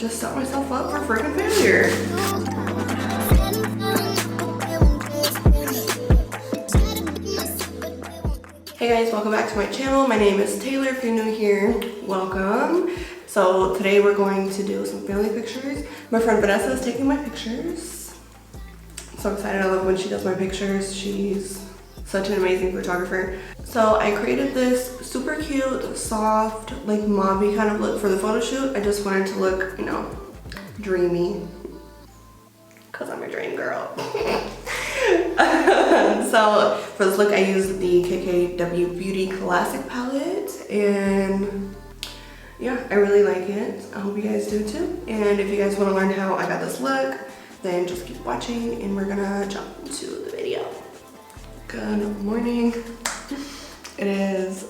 just set myself up for freaking failure. Hey guys, welcome back to my channel. My name is Taylor. If you're new here, welcome. So today we're going to do some family pictures. My friend Vanessa is taking my picters. I'm so excited. I love when she does my pictures. She's such an amazing photographer. So I created this super cute, soft, like mauve-y kind of look for the photo shoot. I just wanted to look, you know, dreamy, because I'm a dream girl. So for this look I used the KKW Beauty Classic palette, and yeah, I really like it. I hope you guys do too. And if you guys want to learn how I got this look, then just keep watching and we're gonna jump into the video. Good morning. It is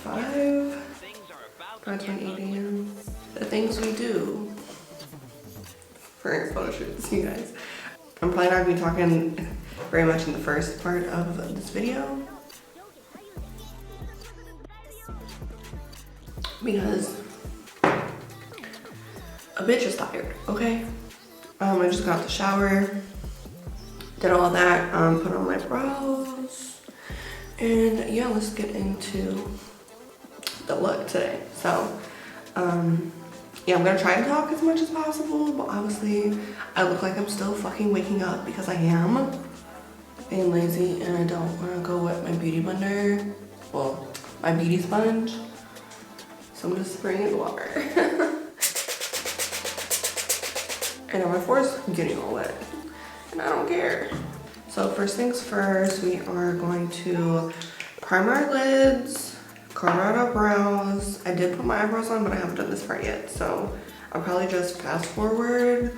5:28 a.m. The things we do for photo shoots, you guys. I'm probably not gonna be talking very much in the first part of this video because a bitch is tired, okay? I just got out the shower, did all that, put on my brows, and yeah, let's get into the look today. So, yeah, I'm gonna try to talk as much as possible, but obviously I look like I'm still fucking waking up because I am being lazy and I don't wanna go wet my beauty blender, well, my beauty sponge. So I'm just spraying in the water. And my forehead's getting all wet and I don't care. So first things first, we are going to prime our lids, carve out our brows. I did put my eyebrows on, but I haven't done this part yet. So I'll probably just fast forward.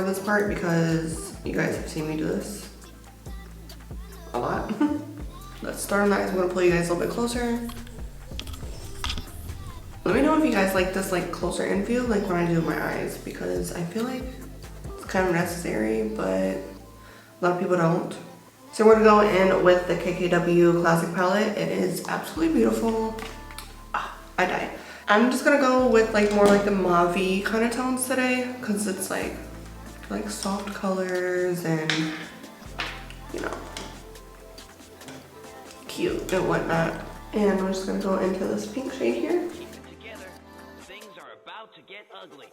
This part because you guys have seen me do this a lot. Let's start on the eyes. I'm gonna pull you guys a little bit closer. Let me know if you guys like this like closer in feel, like when I do my eyes, because I feel like it's kind of necessary, but a lot of people don't. So we're gonna go in with the KKW Classic palette. It is absolutely beautiful. Ah, I died. I'm just gonna go with like more like the mauve-y kind of tones today, because it's like soft colors and, you know, cute and whatnot. And I'm just gonna go into this pink shade here. Things are about to get ugly.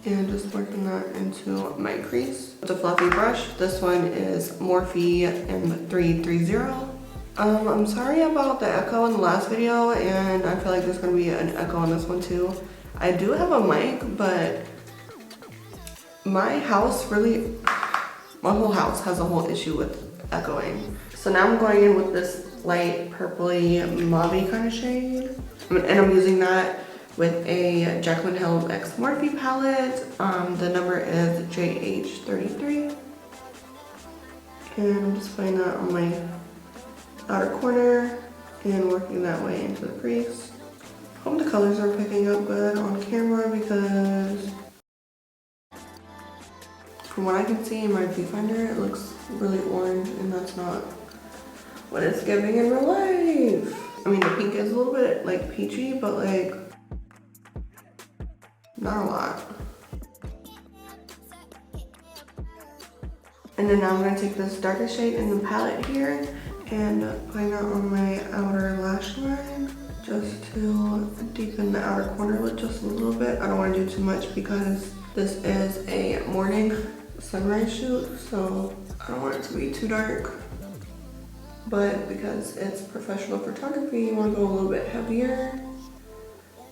And just working that into my crease with a fluffy brush. This one is Morphe M330. I'm sorry about the echo in the last video, and I feel like there's gonna be an echo on this one too. I do have a mic, but my whole house has a whole issue with echoing. So now I'm going in with this light purpley mauve kind of shade. And I'm using that with a Jaclyn Hill X Morphe palette. The number is JH33. And I'm just putting that on my outer corner and working that way into the crease. Hope the colors are picking up good on camera because from what I can see in my viewfinder, it looks really orange, and that's not what it's giving in real life. I mean, the pink is a little bit like peachy, but like not a lot. And then now I'm gonna take this darker shade in the palette here and putting that on my outer lash line just to deepen the outer corner lip just a little bit. I don't want to do too much because this is a morning sunrise shoot, so I don't want it to be too dark. But because it's professional photography, you want to go a little bit heavier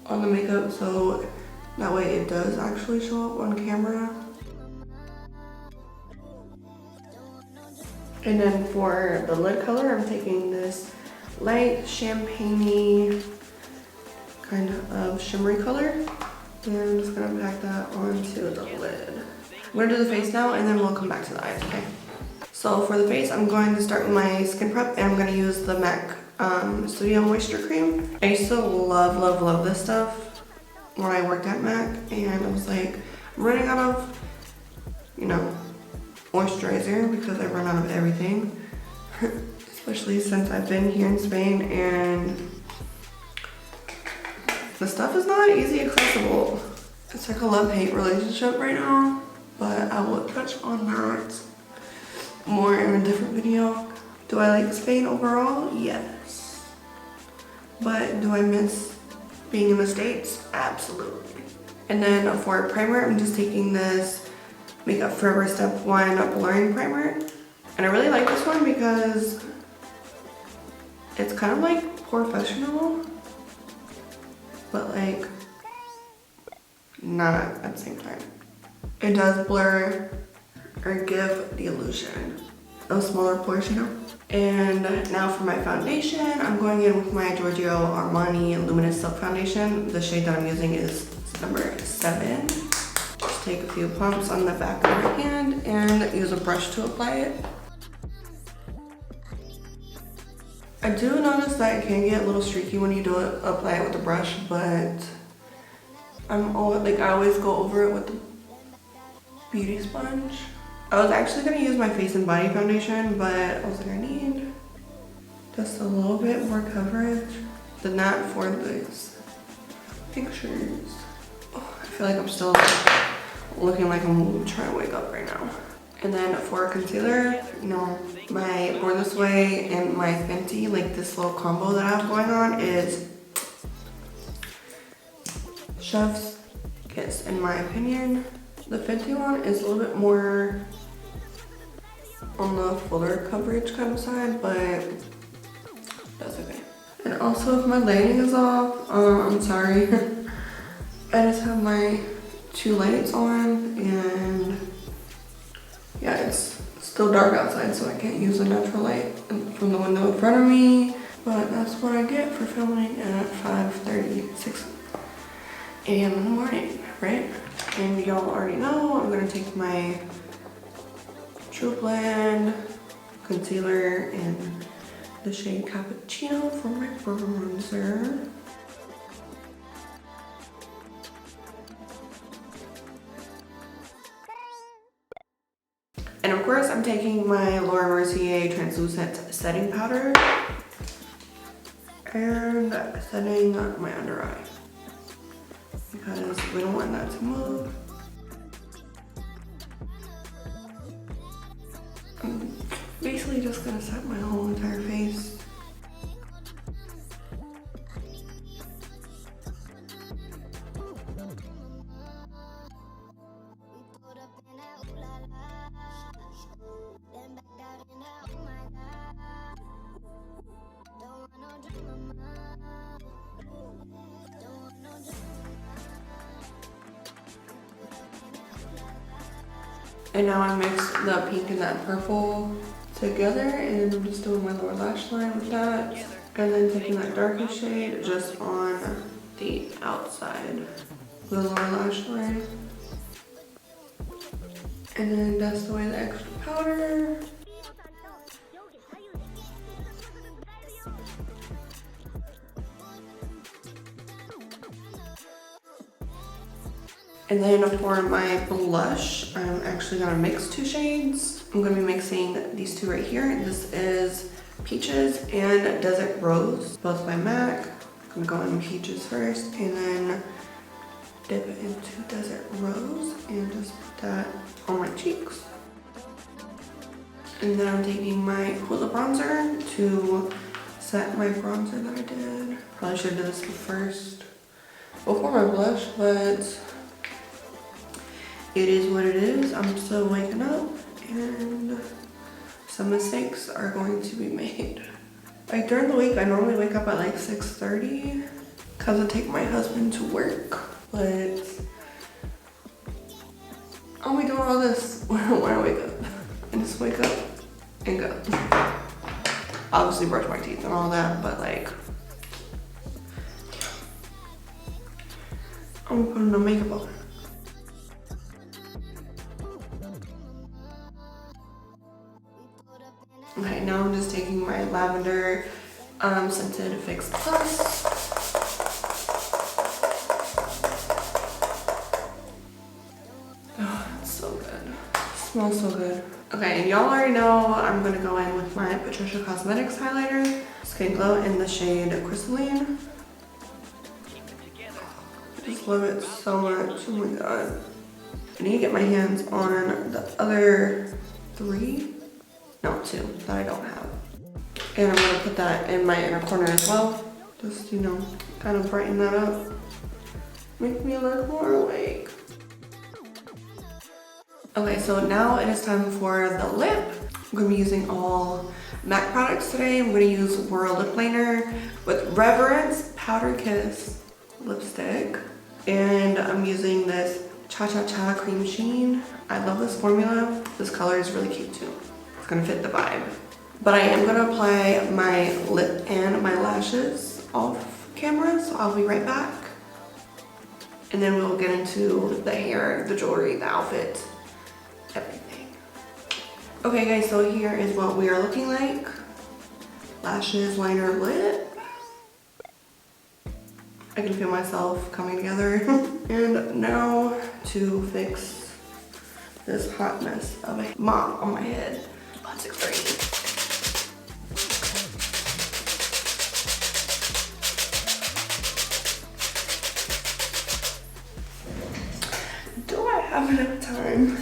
on the makeup so that way it does actually show up on camera. And then for the lid color, I'm taking this light champagne-y kind of shimmery color. And I'm just gonna pack that onto the lid. I'm gonna do the face now and then we'll come back to the eyes, okay? So for the face, I'm going to start with my skin prep and I'm gonna use the MAC Studio Moisture Cream. I used to love this stuff when I worked at MAC, and I was like, I'm running out of, you know, moisturizer because I run out of everything. Especially since I've been here in Spain and The stuff is not easy accessible. It's like a love-hate relationship right now, but I will touch on that more in a different video. Do I like Spain overall? Yes. But do I miss being in the States? Absolutely. And then for primer, I'm just taking this Makeup Forever Step 1 Blurring Primer. And I really like this one because it's kind of like professional, but like not at the same time. It does blur or give the illusion of smaller pores, you know? And now for my foundation, I'm going in with my Giorgio Armani Luminous Silk Foundation. The shade that I'm using is number 7. Just take a few pumps on the back of my hand and use a brush to apply it. I do notice that it can get a little streaky when you do it, apply it with the brush, but I always go over it with the beauty sponge. I was actually gonna use my Face and Body foundation, but I was like, I need just a little bit more coverage than that for these pictures. Oh, I feel like I'm still looking like I'm trying to wake up right now. And then for concealer, you know, my Born This Way and my Fenty, like this little combo that I have going on is Chef's Kiss, in my opinion. The Fenty one is a little bit more on the fuller coverage kind of side, but that's okay. And also if my lighting is off, I'm sorry. I just have my 2 lights on and yeah, it's still dark outside, so I can't use the natural light from the window in front of me. But that's what I get for filming at 5:36 a.m. in the morning, right? And y'all already know I'm gonna take my True Blend concealer in the shade Cappuccino for my bronzer. And of course, I'm taking my Laura Mercier translucent setting powder and setting my under eye because we don't want that to move. I'm basically just gonna set my whole entire face. And now I mix the pink and that purple together, and I'm just doing my lower lash line with that. And then taking that darker shade just on the outside of the lower lash line. And then dust away the extra powder. And then for my blush, I'm actually gonna mix 2 shades. I'm gonna be mixing these 2 right here. This is Peaches and Desert Rose, both by MAC. I'm gonna go in Peaches first and then dip it into Desert Rose and just put that on my cheeks. And then I'm taking my Hoola bronzer to set my bronzer that I did. Probably should have done this first before my blush, but it is what it is. I'm still waking up and some mistakes are going to be made. Like during the week, I normally wake up at like 6:30 because I take my husband to work, but I'll be doing all this when I wake up. And just wake up and go. Obviously brush my teeth and all that, but like, I'm putting the makeup on. Okay, now I'm just taking my lavender scented Fix Plus. Oh, it's so good. It smells so good. Okay, and y'all already know I'm gonna go in with my Patricia Cosmetics highlighter, Skin Glow in the shade Crystalline. love it so much. Oh my god. I need to get my hands on the other 3, no 2 that I don't have. And I'm gonna put that in my inner corner as well. Just, you know, kind of brighten that up. Make me look more awake. Okay, so now it is time for the lip. I'm gonna be using all MAC products today. I'm gonna use World Lip Liner with Reverence Powder Kiss lipstick. And I'm using this Cha Cha Cha Cream Sheen. I love this formula. This color is really cute too. It's gonna fit the vibe. But I am gonna apply my lip and my lashes off camera, so I'll be right back. And then we'll get into the hair, the jewelry, the outfit, everything. Okay guys, so here is what we are looking like. Lashes, liner, lip. I can feel myself coming together. And now to fix this hot mess of a mop on my head. Let's explain. Do I have enough time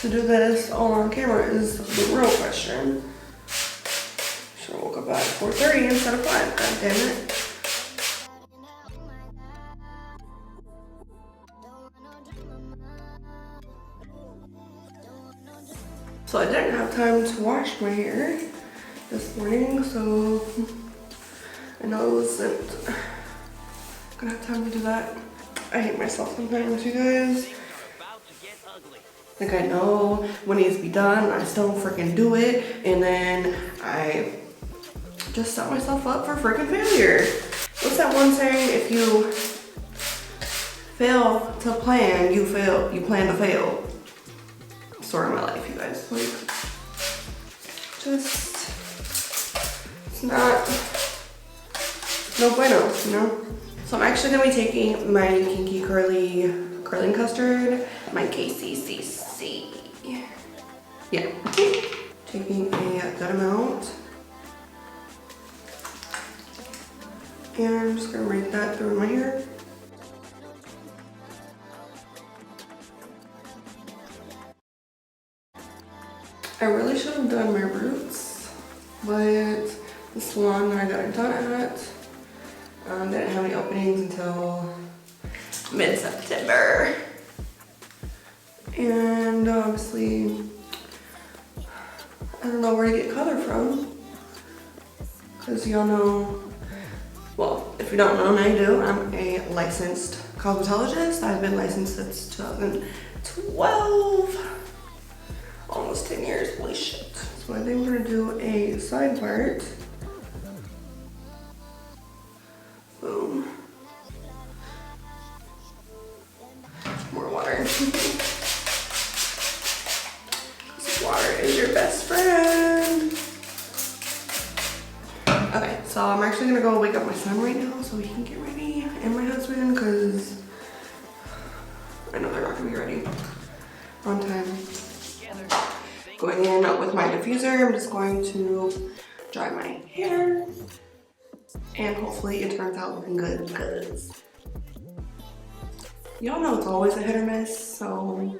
to do this all on camera is the real question. Should have woke up at 4:30 instead of 5, god damn it. So I didn't have time to wash my hair this morning, so I know I wasn't gonna have time to do that. I hate myself sometimes, you guys. Like I know what needs to be done, I still don't freaking do it, and then I just set myself up for freaking failure. What's that one saying? If you fail to plan, you plan to fail. Story of my life, you guys. Like, just, it's not, no bueno, you know? So I'm actually gonna be taking my Kinky Curling Custard, my KCCC. Yeah, taking a good amount. And I'm just gonna rake that through my hair. I really should have done my roots, but the salon that I got it done at didn't have any openings until mid-September. And obviously, I don't know where to get color from. Because y'all know, well, if you don't know, now you do, I'm a licensed cosmetologist. I've been licensed since 2012. Almost 10 years, holy shit. So I think we're gonna do a side part. Boom. More water. This water is your best friend. Okay, so I'm actually gonna go wake up my son right now so he can get ready, and my husband, because I know they're not gonna be ready on time. Going in with my diffuser, I'm just going to dry my hair, and hopefully it turns out looking good, because y'all know it's always a hit or miss, so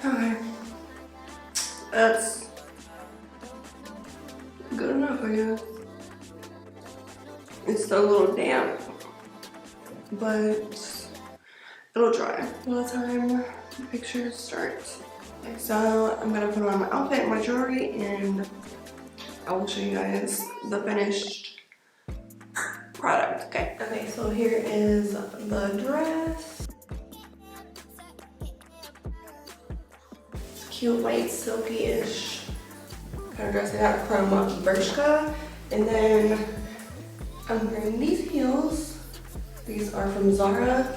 okay, that's good enough, I guess. It's still a little damp, but it'll dry by the time the pictures start. Okay, so I'm gonna put on my outfit and my jewelry, and I will show you guys the finished product. Okay. Okay, so here is the dress. Cute white silky-ish kind of dress. I got from Bershka, and then I'm wearing these heels. These are from Zara.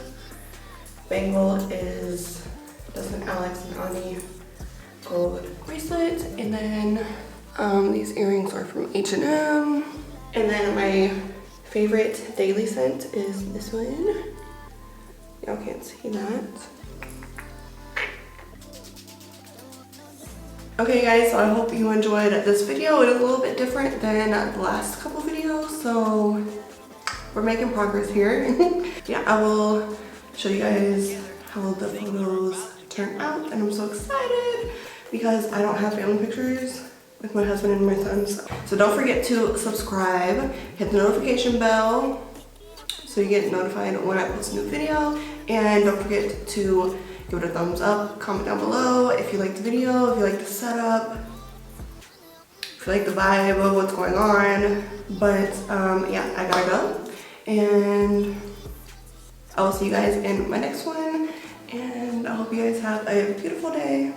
Bangle is Dustin, Alex, and Ani gold bracelet, and then these earrings are from H&M. And then my favorite daily scent is this one. Y'all can't see that. Okay guys, so I hope you enjoyed this video. It is a little bit different than the last couple videos, so we're making progress here. Yeah, I will show you guys how the photos turn out, and I'm so excited because I don't have family pictures with my husband and my sons. So don't forget to subscribe, hit the notification bell so you get notified when I post a new video, and don't forget to give it a thumbs up, comment down below if you liked the video, if you like the setup, if you like the vibe of what's going on. But yeah, I gotta go, and I will see you guys in my next one, and I hope you guys have a beautiful day.